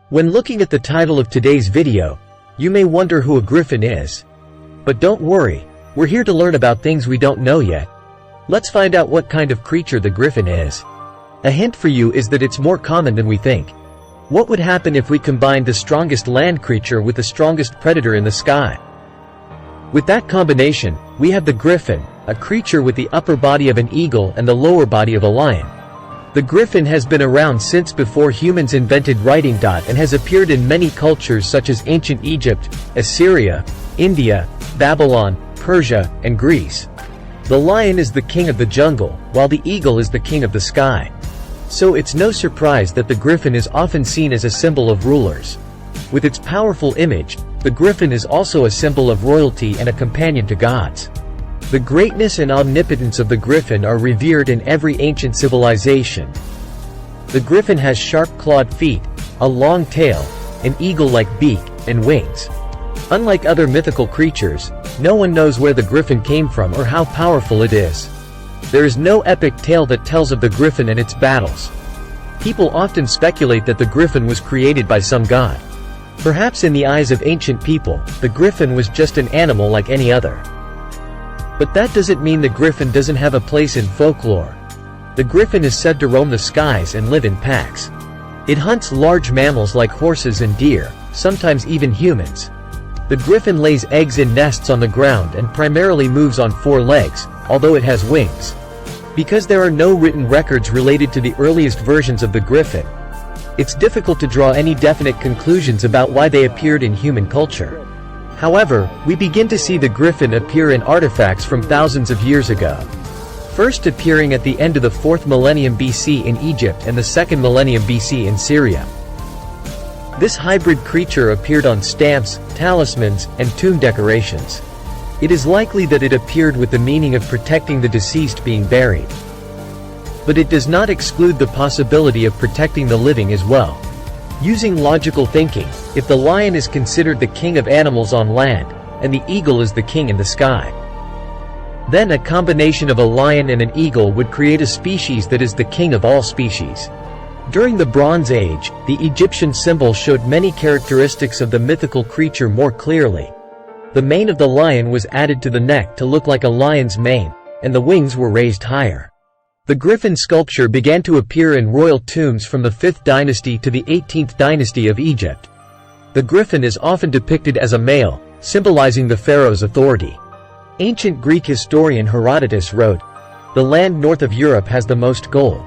When looking at the title of today's video, you may wonder who a griffin is. But don't worry, we're here to learn about things we don't know yet. Let's find out what kind of creature the griffin is. A hint for you is that it's more common than we think. What would happen if we combined the strongest land creature with the strongest predator in the sky? With that combination, we have the griffin, a creature with the upper body of an eagle and the lower body of a lion. The griffin has been around since before humans invented writing. And has appeared in many cultures such as ancient Egypt, Assyria, India, Babylon, Persia, and Greece. The lion is the king of the jungle, while the eagle is the king of the sky. So it's no surprise that the griffin is often seen as a symbol of rulers. With its powerful image, the griffin is also a symbol of royalty and a companion to gods. The greatness and omnipotence of the griffin are revered in every ancient civilization. The griffin has sharp-clawed feet, a long tail, an eagle-like beak, and wings. Unlike other mythical creatures, no one knows where the griffin came from or how powerful it is. There is no epic tale that tells of the griffin and its battles. People often speculate that the griffin was created by some god. Perhaps in the eyes of ancient people, the griffin was just an animal like any other. But that doesn't mean the griffin doesn't have a place in folklore. The griffin is said to roam the skies and live in packs. It hunts large mammals like horses and deer, sometimes even humans. The griffin lays eggs in nests on the ground and primarily moves on 4 legs, although it has wings. Because there are no written records related to the earliest versions of the griffin, it's difficult to draw any definite conclusions about why they appeared in human culture. However, we begin to see the griffin appear in artifacts from thousands of years ago. First appearing at the end of the 4th millennium BC in Egypt and the 2nd millennium BC in Syria. This hybrid creature appeared on stamps, talismans, and tomb decorations. It is likely that it appeared with the meaning of protecting the deceased being buried. But it does not exclude the possibility of protecting the living as well. Using logical thinking, if the lion is considered the king of animals on land, and the eagle is the king in the sky, then a combination of a lion and an eagle would create a species that is the king of all species. During the Bronze Age, the Egyptian symbol showed many characteristics of the mythical creature more clearly. The mane of the lion was added to the neck to look like a lion's mane, and the wings were raised higher. The griffin sculpture began to appear in royal tombs from the 5th dynasty to the 18th dynasty of Egypt. The griffin is often depicted as a male, symbolizing the pharaoh's authority. Ancient Greek historian Herodotus wrote, "The land north of Europe has the most gold.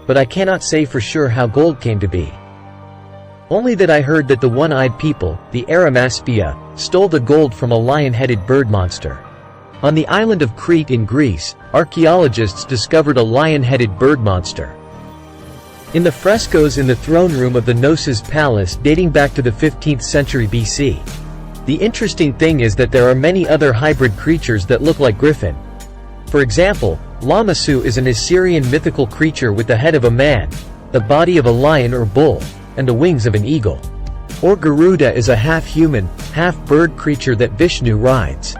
But I cannot say for sure how gold came to be. Only that I heard that the one-eyed people, the Arimaspia, stole the gold from a lion-headed bird monster." On the island of Crete in Greece, archaeologists discovered a lion-headed bird monster. In the frescoes in the throne room of the Knossos Palace dating back to the 15th century BC. The interesting thing is that there are many other hybrid creatures that look like griffin. For example, Lamassu is an Assyrian mythical creature with the head of a man, the body of a lion or bull, and the wings of an eagle. Or Garuda is a half-human, half-bird creature that Vishnu rides.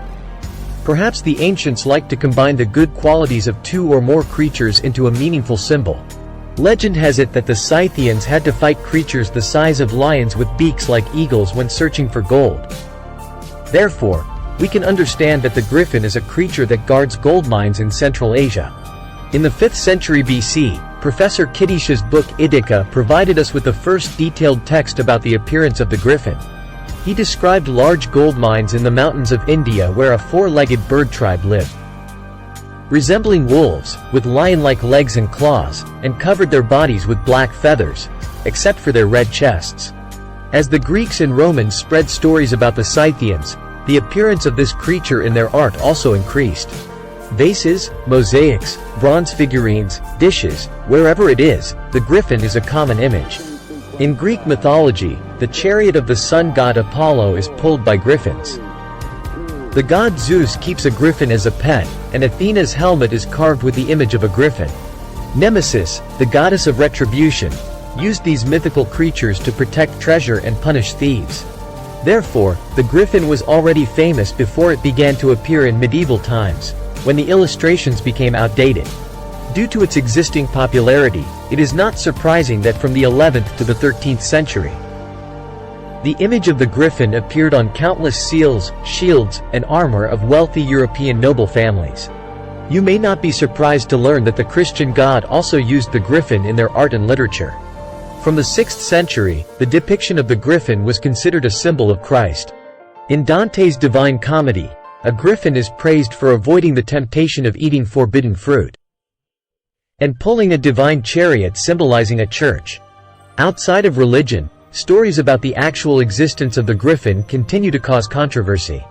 Perhaps the ancients liked to combine the good qualities of 2 or more creatures into a meaningful symbol. Legend has it that the Scythians had to fight creatures the size of lions with beaks like eagles when searching for gold. Therefore, we can understand that the griffin is a creature that guards gold mines in Central Asia. In the 5th century BC, Professor Kittisha's book Idica provided us with the first detailed text about the appearance of the griffin. He described large gold mines in the mountains of India where a 4-legged bird tribe lived. Resembling wolves, with lion-like legs and claws, and covered their bodies with black feathers, except for their red chests. As the Greeks and Romans spread stories about the Scythians, the appearance of this creature in their art also increased. Vases, mosaics, bronze figurines, dishes, wherever it is, the griffin is a common image. In Greek mythology, the chariot of the sun god Apollo is pulled by griffins. The god Zeus keeps a griffin as a pet, and Athena's helmet is carved with the image of a griffin. Nemesis, the goddess of retribution, used these mythical creatures to protect treasure and punish thieves. Therefore, the griffin was already famous before it began to appear in medieval times, when the illustrations became outdated. Due to its existing popularity, it is not surprising that from the 11th to the 13th century, The image of the griffin appeared on countless seals, shields, and armor of wealthy European noble families. You may not be surprised to learn that the Christian God also used the griffin in their art and literature. From the 6th century, the depiction of the griffin was considered a symbol of Christ. In Dante's Divine Comedy, a griffin is praised for avoiding the temptation of eating forbidden fruit and pulling a divine chariot symbolizing a church. Outside of religion, stories about the actual existence of the griffin continue to cause controversy.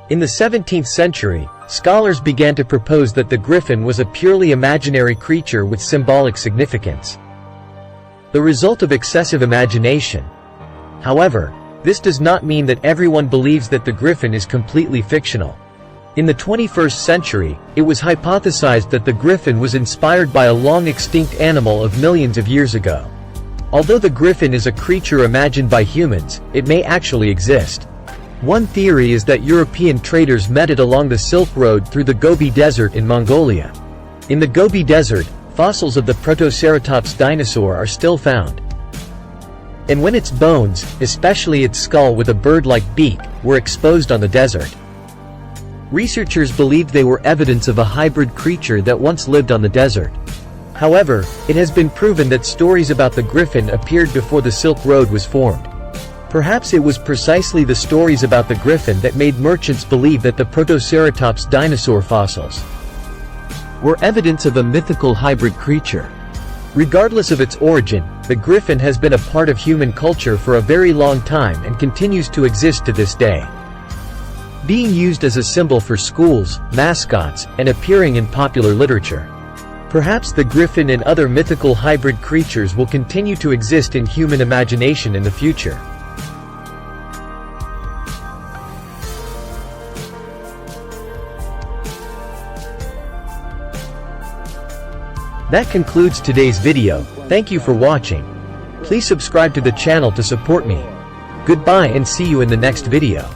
In the 17th century, scholars began to propose that the griffin was a purely imaginary creature with symbolic significance, the result of excessive imagination. However, this does not mean that everyone believes that the griffin is completely fictional. In the 21st century, it was hypothesized that the griffin was inspired by a long-extinct animal of millions of years ago. Although the griffin is a creature imagined by humans, it may actually exist. One theory is that European traders met it along the Silk Road through the Gobi Desert in Mongolia. In the Gobi Desert, fossils of the Protoceratops dinosaur are still found. And when its bones, especially its skull with a bird-like beak, were exposed on the desert, researchers believed they were evidence of a hybrid creature that once lived on the desert. However, it has been proven that stories about the griffin appeared before the Silk Road was formed. Perhaps it was precisely the stories about the griffin that made merchants believe that the Protoceratops dinosaur fossils were evidence of a mythical hybrid creature. Regardless of its origin, the griffin has been a part of human culture for a very long time and continues to exist to this day, being used as a symbol for schools, mascots, and appearing in popular literature. Perhaps the griffin and other mythical hybrid creatures will continue to exist in human imagination in the future. That concludes today's video. Thank you for watching. Please subscribe to the channel to support me. Goodbye and see you in the next video.